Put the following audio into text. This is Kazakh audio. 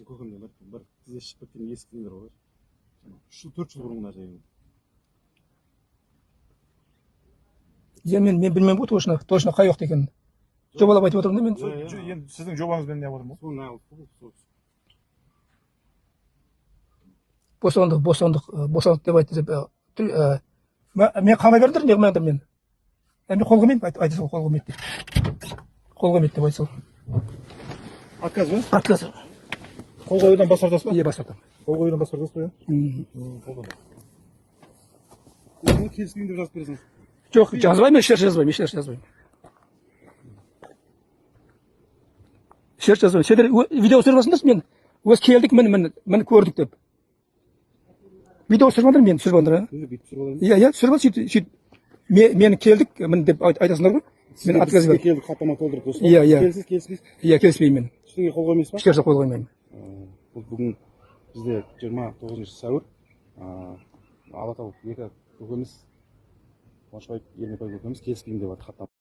көкемде бір тізе шығып кеткен естідіңдер ғой. 3-4 жыл бұрын мына жайын. Мен білмеймін ғой точно қай уақыт екенін. Жобалап айтып отырмын да мен. Енді сіздің жобаңызбен не отырмын ғой? Бостандық деп айтты деп. Мен қалай бердім, не қылмайдым мен. Мен қол қоймаймын, айта сал, қол қоймайды деп. Қол қоймайды деп айта сал. Отказ ба? Отказ. Қол қоюдан бас тартасыз ба? Иә, бас тартамын. Қол қоюдан бас тартасыз ба? Оны келіспеймін деп жазып бересің. Жоқ, жазбаймын, ешнәрсе жазбаймын. Ешнәрсе жазбаймын. Сендер видео түсіріп жатсыңдар, мен өз келдік, мін көрдік деп. Видео түсіріп жатыр, мен түсіріп жатыр. Иә, түсіріп жатыр, сөйтіп. Мен келдік, мін деп айтасыңдар ғой. Мен отказ бердім. Келдік, хаттама толтырып достар. Иә. Келіспейсіз? Иә, келіспеймін мен. Ештеңеге қол қоймайсыз ба? Ешнәрсе қол қоймаймын. Бүгін бізде 29 сәуір Алатау екі көкеміз, Қуанышбай Ермекбай көкеміз келіспеймін деп жатыр хаттама.